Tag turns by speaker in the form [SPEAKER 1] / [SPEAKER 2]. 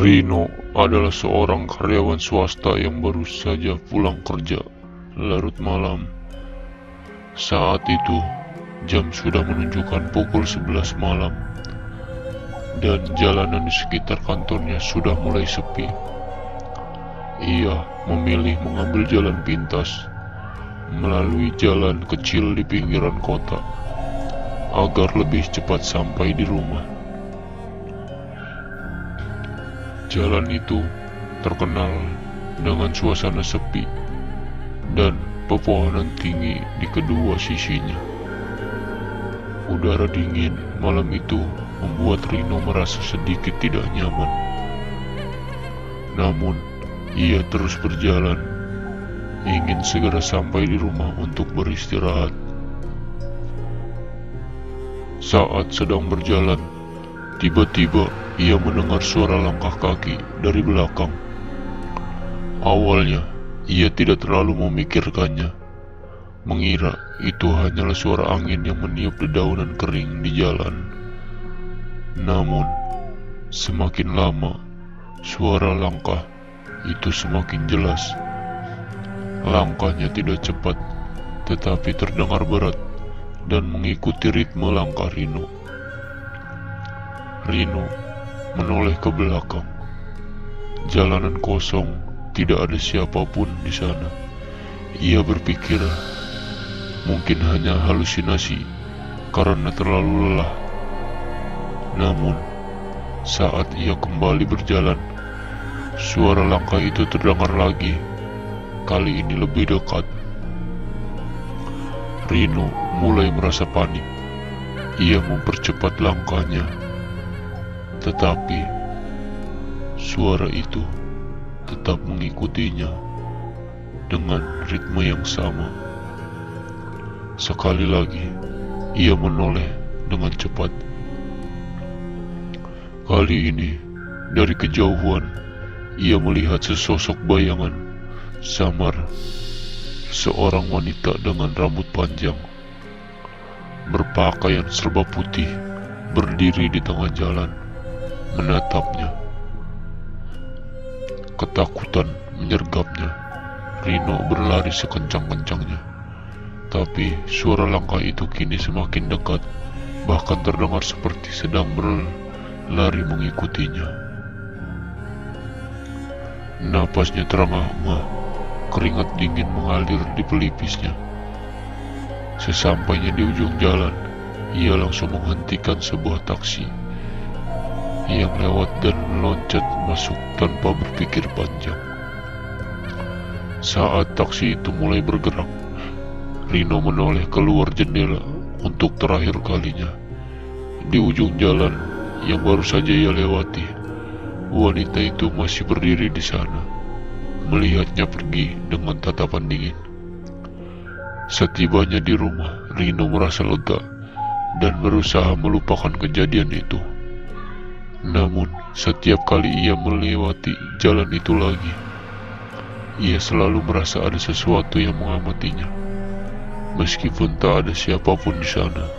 [SPEAKER 1] Rino adalah seorang karyawan swasta yang baru saja pulang kerja larut malam. Saat itu, jam sudah menunjukkan pukul 11 malam, dan jalanan di sekitar kantornya sudah mulai sepi. Ia memilih mengambil jalan pintas melalui jalan kecil di pinggiran kota agar lebih cepat sampai di rumah. Jalan itu terkenal dengan suasana sepi dan pepohonan tinggi di kedua sisinya. Udara dingin malam itu membuat Rino merasa sedikit tidak nyaman. Namun, ia terus berjalan, ingin segera sampai di rumah untuk beristirahat. Saat sedang berjalan, tiba-tiba ia mendengar suara langkah kaki dari belakang. Awalnya, ia tidak terlalu memikirkannya, mengira itu hanyalah suara angin yang meniup dedaunan kering di jalan. Namun, semakin lama, suara langkah itu semakin jelas. Langkahnya tidak cepat, tetapi terdengar berat dan mengikuti ritme langkah Rino. Rino menoleh ke belakang. Jalanan kosong, tidak ada siapapun di sana. Ia berpikir mungkin hanya halusinasi karena terlalu lelah. Namun, saat ia kembali berjalan, suara langkah itu terdengar lagi, kali ini lebih dekat. Rino mulai merasa panik. Ia mempercepat langkahnya, tetapi suara itu tetap mengikutinya dengan ritme yang sama. Sekali lagi, ia menoleh dengan cepat. Kali ini, dari kejauhan, ia melihat sesosok bayangan samar, seorang wanita dengan rambut panjang, berpakaian serba putih, berdiri di tengah jalan, menatapnya. Ketakutan menyergapnya. Rino berlari sekencang-kencangnya, tapi suara langkah itu kini semakin dekat, bahkan terdengar seperti sedang berlari mengikutinya. Napasnya terengah-engah, keringat dingin mengalir di pelipisnya. Sesampainya di ujung jalan, ia langsung menghentikan sebuah taksi yang lewat dan meloncat masuk tanpa berpikir panjang. Saat taksi itu mulai bergerak, Rino menoleh keluar jendela untuk terakhir kalinya. Di ujung jalan yang baru saja ia lewati, wanita itu masih berdiri di sana, melihatnya pergi dengan tatapan dingin. Setibanya di rumah, Rino merasa lega dan berusaha melupakan kejadian itu. Namun, setiap kali ia melewati jalan itu lagi, ia selalu merasa ada sesuatu yang mengamatinya, meskipun tak ada siapapun di sana.